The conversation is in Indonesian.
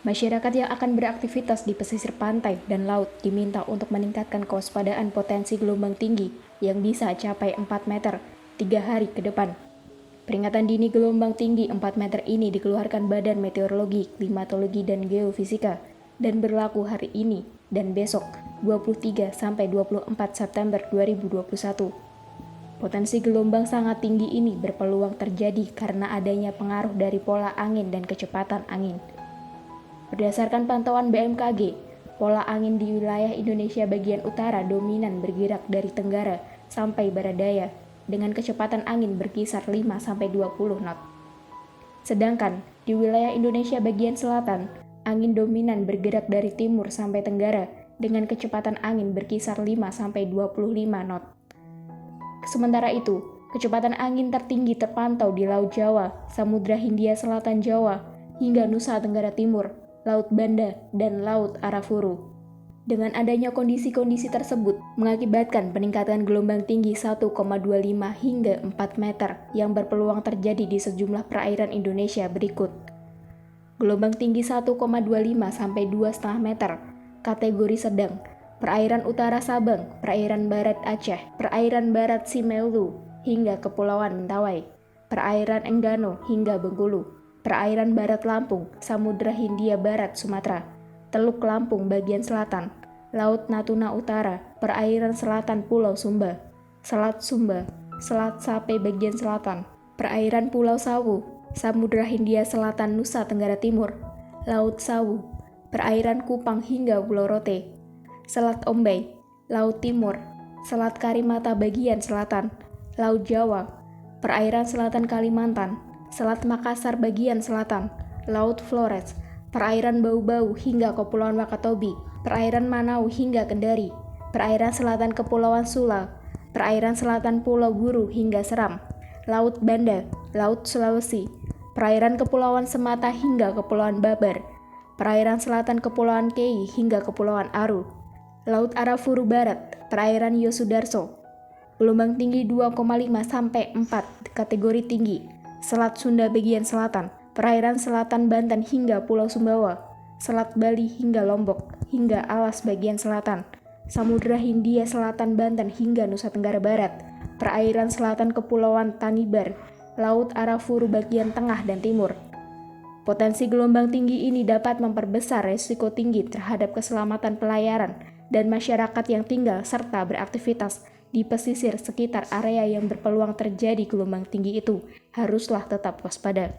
Masyarakat yang akan beraktivitas di pesisir pantai dan laut diminta untuk meningkatkan kewaspadaan potensi gelombang tinggi yang bisa capai 4 meter 3 hari ke depan. Peringatan dini gelombang tinggi 4 meter ini dikeluarkan Badan Meteorologi, Klimatologi, dan Geofisika dan berlaku hari ini dan besok 23 sampai 24 September 2021. Potensi gelombang sangat tinggi ini berpeluang terjadi karena adanya pengaruh dari pola angin dan kecepatan angin. Berdasarkan pantauan BMKG, pola angin di wilayah Indonesia bagian utara dominan bergerak dari tenggara sampai barat daya dengan kecepatan angin berkisar 5-20 knot. Sedangkan di wilayah Indonesia bagian selatan, angin dominan bergerak dari timur sampai tenggara dengan kecepatan angin berkisar 5-25 knot. Sementara itu, kecepatan angin tertinggi terpantau di Laut Jawa, Samudra Hindia Selatan Jawa, hingga Nusa Tenggara Timur, Laut Banda, dan Laut Arafuru. Dengan adanya kondisi-kondisi tersebut, mengakibatkan peningkatan gelombang tinggi 1,25 hingga 4 meter yang berpeluang terjadi di sejumlah perairan Indonesia berikut. Gelombang tinggi 1,25 sampai 2,5 meter, kategori sedang, perairan utara Sabang, perairan barat Aceh, perairan barat Simelu, hingga Kepulauan Mentawai, perairan Enggano hingga Bengkulu, perairan barat Lampung, Samudra Hindia Barat Sumatera, Teluk Lampung bagian selatan, Laut Natuna Utara, perairan selatan Pulau Sumba, Selat Sumba, Selat Sape bagian selatan, perairan Pulau Sawu, Samudra Hindia Selatan Nusa Tenggara Timur, Laut Sawu, perairan Kupang hingga Pulau Rote, Selat Ombay, Laut Timur, Selat Karimata bagian selatan, Laut Jawa, perairan selatan Kalimantan, Selat Makassar bagian selatan, Laut Flores, perairan Bau-Bau hingga Kepulauan Wakatobi, perairan Manau hingga Kendari, perairan selatan Kepulauan Sula, perairan selatan Pulau Buru hingga Seram, Laut Banda, Laut Sulawesi, perairan Kepulauan Semata hingga Kepulauan Babar, perairan selatan Kepulauan Kei hingga Kepulauan Aru, Laut Arafuru Barat, perairan Yosudarso, gelombang tinggi 2,5 sampai 4, kategori tinggi, Selat Sunda bagian selatan, perairan selatan Banten hingga Pulau Sumbawa, Selat Bali hingga Lombok, hingga Alas bagian selatan, Samudra Hindia Selatan Banten hingga Nusa Tenggara Barat, perairan selatan Kepulauan Tanibar, Laut Arafuru bagian tengah dan timur. Potensi gelombang tinggi ini dapat memperbesar risiko tinggi terhadap keselamatan pelayaran dan masyarakat yang tinggal serta beraktivitas di pesisir sekitar area yang berpeluang terjadi gelombang tinggi itu haruslah tetap waspada.